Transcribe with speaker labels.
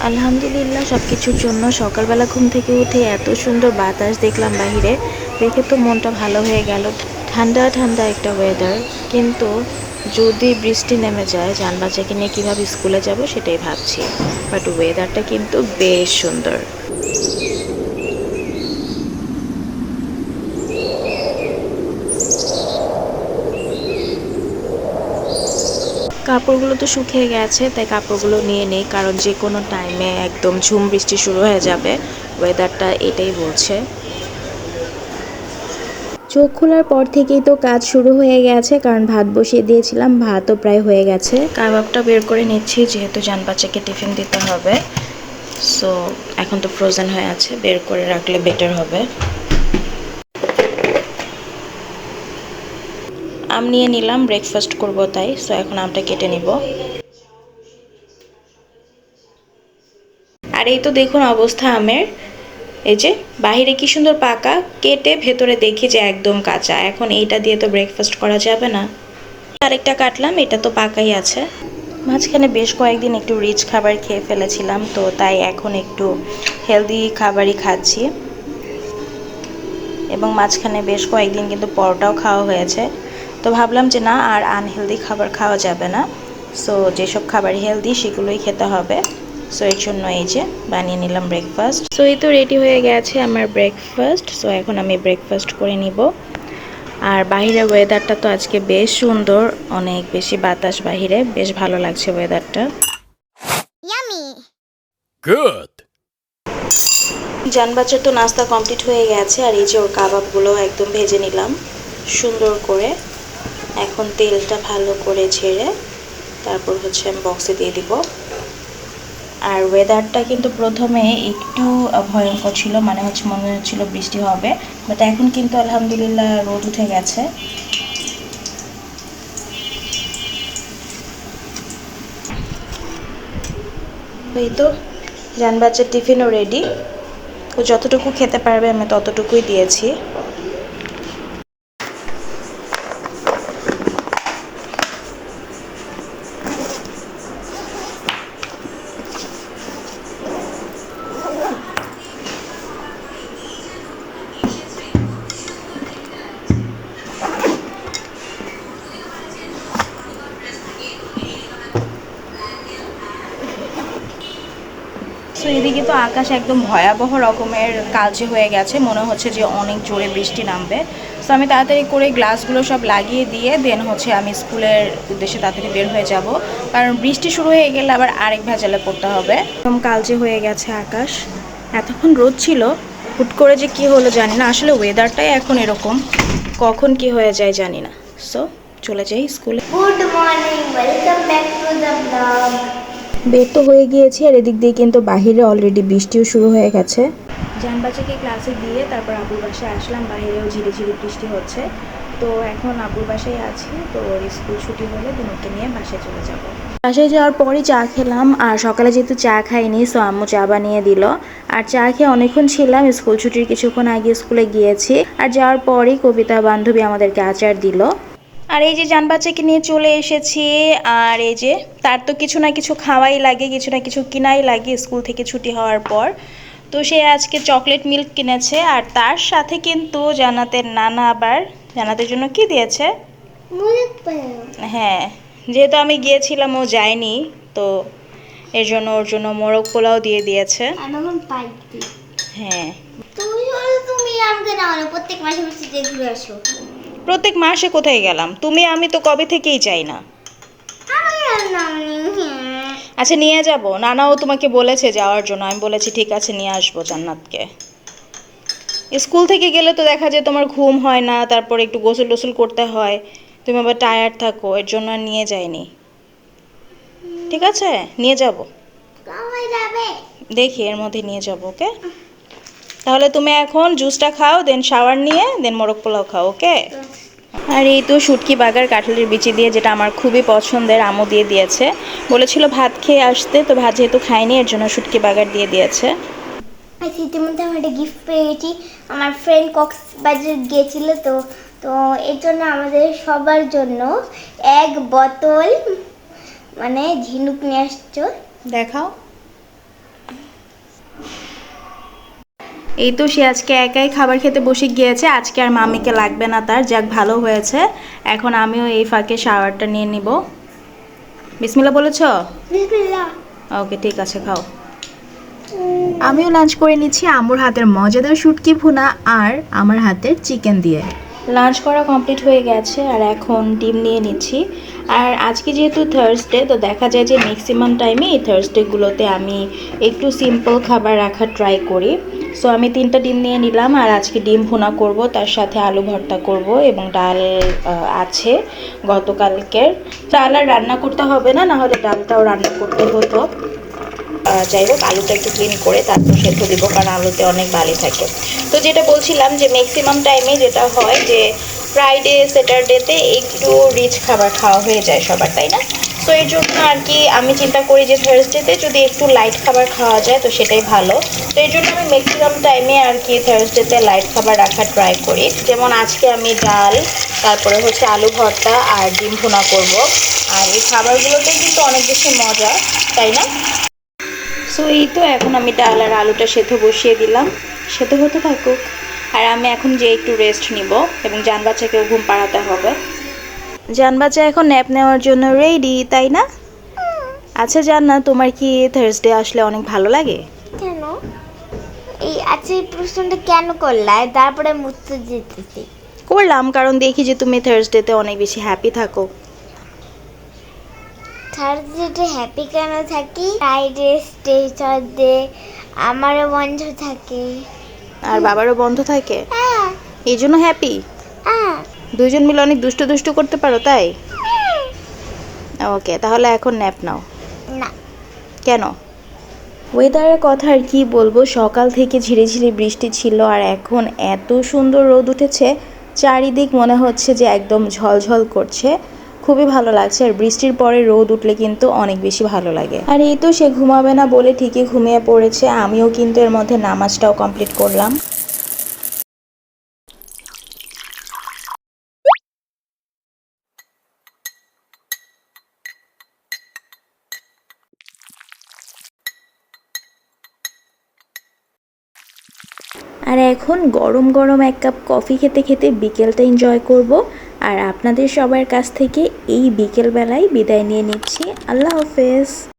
Speaker 1: আলহামদুলিল্লাহ সব কিছুর জন্য। সকালবেলা ঘুম থেকে উঠে এত সুন্দর বাতাস দেখলাম বাহিরে, দেখে তো মনটা ভালো হয়ে গেল। ঠান্ডা ঠান্ডা একটা ওয়েদার, কিন্তু যদি বৃষ্টি নেমে যায় যান বাচ্চাকে নিয়ে কীভাবে স্কুলে যাব সেটাই ভাবছি। বাট ওয়েদারটা কিন্তু বেশ সুন্দর। কাপড়গুলো তো শুকিয়ে গেছে, তাই কাপড়গুলো নিয়ে নেই, কারণ যে কোনো টাইমে একদম ঝুম বৃষ্টি শুরু হয়ে যাবে। ওয়েদারটা এটাই বলছে। চোখ খোলার পর থেকেই তো কাজ শুরু হয়ে গেছে, কারণ ভাত বসিয়ে দিয়েছিলাম, ভাতও প্রায় হয়ে গেছে। কাবাবটা বের করে নিচ্ছি, যেহেতু জান বাচ্চাকে টিফিন দিতে হবে। সো এখন তো ফ্রোজেন হয়ে আছে, বের করে রাখলে বেটার হবে। আম নিয়ে নিলাম, ব্রেকফাস্ট করব তাই। সো এখন আমটা কেটে নিব। আর এই তো দেখুন অবস্থা আমের। এই যে বাহিরে কি সুন্দর পাকা, কেটে ভেতরে দেখি যে একদম কাঁচা। এখন এইটা দিয়ে তো ব্রেকফাস্ট করা যাবে না। আরেকটা কাটলাম, এটা তো পাকাই আছে। মাঝখানে বেশ কয়েকদিন একটু রিচ খাবার খেয়ে ফেলেছিলাম, তো তাই এখন একটু হেলদি খাবারই খাচ্ছি। এবং মাঝখানে বেশ কয়েকদিন কিন্তু পরোটাও খাওয়া হয়েছে। তো ভাবলাম যে না, আর আনহেলদি খাবার খাওয়া যাবে না। সো যেসব খাবার হেলদি সেগুলোই খেতে হবে। সো এর জন্য এই যে বানিয়ে নিলাম ব্রেকফাস্ট। সো এই তো রেডি হয়ে গেছে আমার ব্রেকফাস্ট। সো এখন আমি ব্রেকফাস্ট করে নিব। আর বাহিরের ওয়েদারটা তো আজকে বেশ সুন্দর, অনেক বেশি বাতাস বাহিরে, বেশ ভালো লাগছে ওয়েদারটা। গুড। জান বাচ্চার তো নাস্তা কমপ্লিট হয়ে গেছে, আর এই যে ওর কাবাবগুলো একদম ভেজে নিলাম সুন্দর করে। এখন তেলটা ভালো করে ছেড়ে তারপর হচ্ছে আমি বক্সে দিয়ে দিব। আর ওয়েদারটা কিন্তু প্রথমে একটু ভয়ঙ্কর ছিল, মানে হচ্ছে মনে হচ্ছিল বৃষ্টি হবে, বাট এখন কিন্তু আলহামদুলিল্লাহ রোদ উঠে গেছে। এই তো জান বাচ্চার টিফিনও রেডি। ও যতটুকু খেতে পারবে আমি ততটুকুই দিয়েছি। তো এদিকে তো আকাশ একদম ভয়াবহ রকমের কালচে হয়ে গেছে, মনে হচ্ছে যে অনেক জোরে বৃষ্টি নামবে। তো আমি তাড়াতাড়ি করে গ্লাসগুলো সব লাগিয়ে দিয়ে দেন হচ্ছে আমি স্কুলের উদ্দেশ্যে তাড়াতাড়ি বের হয়ে যাব, কারণ বৃষ্টি শুরু হয়ে গেলে আবার আরেক ভেজালে পড়তে হবে। একদম কালচে হয়ে গেছে আকাশ। এতক্ষণ রোদ ছিল, হুট করে যে কি হলো জানি না। আসলে ওয়েদারটাই এখন এরকম, কখন কি হয়ে যায় জানি না। সো চলে যাই স্কুলে।
Speaker 2: Good morning, welcome back to the blog.
Speaker 1: বের তো হয়ে গিয়েছি, আর এদিক দিয়ে কিন্তু বাহিরে অলরেডি বৃষ্টিও শুরু হয়ে গেছে। জান বাচ্চাকে ক্লাসে দিয়ে তারপর আবুর বাসায় আসলাম, বাহিরেও ঝিরিঝিরি বৃষ্টি হচ্ছে। তো এখন আবুর বাসায় আছি, তো ওর স্কুল ছুটি হলে ওকে নিয়ে বাসায় চলে যাব। বাসায় যাওয়ার পরই চা খেলাম, আর সকালে যেহেতু চা খাইনি সো আম্মু চা বানিয়ে দিল। আর চা খেয়ে অনেকক্ষণ ছিলাম, স্কুল ছুটির কিছুক্ষণ আগে স্কুলে গিয়েছি। আর যাওয়ার পরই কবিতা বান্ধবী আমাদেরকে আচার দিল। আর এই যে জান বাচ্চাকে নিয়ে চলে এসেছি। আর এই যে তার তো কিছু না কিছু খাওয়াই লাগে, কিছু না কিছু কিনাই লাগে স্কুল থেকে ছুটি হওয়ার পর। তো সে আজকে চকলেট মিল্ক কিনেছে, আর তার সাথে কিন্তু জান্নাতের নানা আবার জান্নাতের জন্য কি দিয়েছে। হ্যাঁ, যেহেতু আমি গিয়েছিলাম ও যায়নি, তো এর জন্য ওর জন্য মোরগ পোলাও দিয়ে দিয়েছে। হ্যাঁ,
Speaker 2: তুমি আমাকে নাও না, প্রত্যেক মাসে মাসে যে ঘুরে আসো।
Speaker 1: প্রত্যেক মাসে কোথায় গেলাম, তুমি আমি তো কবে থেকেই চাই না। আচ্ছা নিয়ে যাব, নানাও তোমাকে বলেছে যাওয়ার জন্য, আমি বলেছি ঠিক আছে নিয়ে আসবো জান্নাতকে। স্কুল থেকে গেলে তো দেখা যায় তোমার ঘুম হয় না, তারপর একটু গোসল টোসল করতে হয়, তুমি আবার টায়ার্ড থাকো, এর জন্য আর নিয়ে যাইনি। ঠিক আছে নিয়ে যাব, দেখি এর মধ্যে নিয়ে যাব। ওকে, তাহলে তুমি এখন জুসটা খাও, দেন শাওয়ার নিয়ে দেন মোরগ পোলাও খাও। ওকে। আর এই তো শুটকি বাগার কাঁঠালের বিচি দিয়ে, যেটা আমার খুবই পছন্দের, আমও দিয়ে দিয়েছে। বলেছিল ভাত খেয়ে আসতে, তো ভাত যেহেতু খাইনি এর জন্য শুটকি বাগার দিয়ে দিয়েছে।
Speaker 2: ইতিমধ্যে আমি একটা গিফট পেয়েছি। আমার ফ্রেন্ড কক্সবাজার গিয়েছিল, তো তো এর জন্য আমাদের সবার জন্য এক বোতল মানে ঝিনুক নিয়ে আসছো।
Speaker 1: দেখাও। এই তো সে আজকে একাই খাবার খেতে বসে গিয়েছে, আজকে আর মামিকে লাগবে না তার, যাক ভালো হয়েছে। এখন আমিও এই ফাঁকে শাওয়ারটা নিয়ে নিব। বিসমিল্লাহ বলেছো?
Speaker 2: বিসমিল্লাহ।
Speaker 1: ওকে ঠিক আছে, খাও। আমিও লাঞ্চ করে নিচ্ছি আম্মুর হাতের মজাদার শুটকি ভুনা আর আমার হাতের চিকেন দিয়ে। লাঞ্চ করা কমপ্লিট হয়ে গেছে আর এখন ডিম নিয়ে নিচ্ছি। আর আজকে যেহেতু থার্সডে, তো দেখা যায় যে ম্যাক্সিমাম টাইমে এই থার্সডেগুলোতে আমি একটু সিম্পল খাবার রাখার ট্রাই করি। সো আমি 3টা ডিম নিয়ে নিলাম আর আজকে ডিম ভুনা করব, তার সাথে আলু ভর্তা করব এবং ডাল আছে গতকালকের। ডাল আর রান্না করতে হবে না, নাহলে ডালটাও রান্না করতে হতো। যাই হোক, আলুটা একটু ক্লিন করে তারপর সেদ্ধ দিব, কারণ আলুতে অনেক বালি থাকে। তো যেটা বলছিলাম যে ম্যাক্সিমাম টাইমে যেটা হয় যে ফ্রাইডে স্যাটারডেতে একটু রিচ খাবার খাওয়া হয়ে যায় সবার, তাই না? তো এর জন্য আর কি আমি চিন্তা করি যে থার্সডেতে যদি একটু লাইট খাবার খাওয়া যায় তো সেটাই ভালো। তো এই জন্য আমি ম্যাক্সিমাম টাইমে আর কি থার্সডেতে লাইট খাবার রাখার ট্রাই করি। যেমন আজকে আমি ডাল, তারপরে হচ্ছে আলু ভর্তা আর ডিম ভুনা করব। আর এই খাবারগুলোতে কিন্তু অনেক বেশি মজা, তাই না? সো এই তো এখন আমি ডাল আর আলুটা সেদ্ধ বসিয়ে দিলাম, সেদ্ধ হতে থাকুক। আর আমি এখন যে একটু রেস্ট নিব এবং জান বাচ্চাকেও ঘুম পাড়াতে হবে। জান বাচ্চা এখন ন্যাপ নেওয়ার জন্য রেডি, তাই না? আচ্ছা জান, না তোমার কি থার্সডে আসলে অনেক ভালো লাগে?
Speaker 2: কেন এই আচ্ছা এই প্রশ্নটা কেন করলা? তারপরে মুছতে যেতেছি।
Speaker 1: করলাম কারণ দেখি যে তুমি থার্সডেতে অনেক বেশি হ্যাপি থাকো।
Speaker 2: থার্সডে হ্যাপি কেন থাকি? ফ্রাইডে স্যাটারডে আমারও বন্ধ থাকে।
Speaker 1: আর বাবারও বন্ধ থাকে,
Speaker 2: হ্যাঁ
Speaker 1: এই জন্য হ্যাপি।
Speaker 2: হ্যাঁ।
Speaker 1: দুইজন মিলে অনেক দুষ্টু দুষ্টু করতে পারো, তাই? ওকে, তাহলে এখন ন্যাপ নাও।
Speaker 2: না।
Speaker 1: কেন? ওয়েদারের কথা আর কি বলবো, সকাল থেকে ঝিরিঝিরি বৃষ্টি ছিল আর এখন এত সুন্দর রোদ উঠেছে, চারিদিক মনে হচ্ছে যে একদম ঝলঝল করছে। খুবই ভালো লাগছে। আর বৃষ্টির পরে রোদ উঠলে কিন্তু অনেক বেশি ভালো লাগে। আর এই তো সে ঘুমাবে না বলে ঠিকই ঘুমিয়ে পড়েছে, আমিও কিন্তু এর মধ্যে নামাজটাও কমপ্লিট করলাম। আর এখন গরম গরম এক কাপ কফি খেতে খেতে বিকেলটা এনজয় করব। আর আপনাদের সবার কাছ থেকে এই বিকেলবেলায় বিদায় নিয়ে নিচ্ছি। আল্লাহ হাফেজ।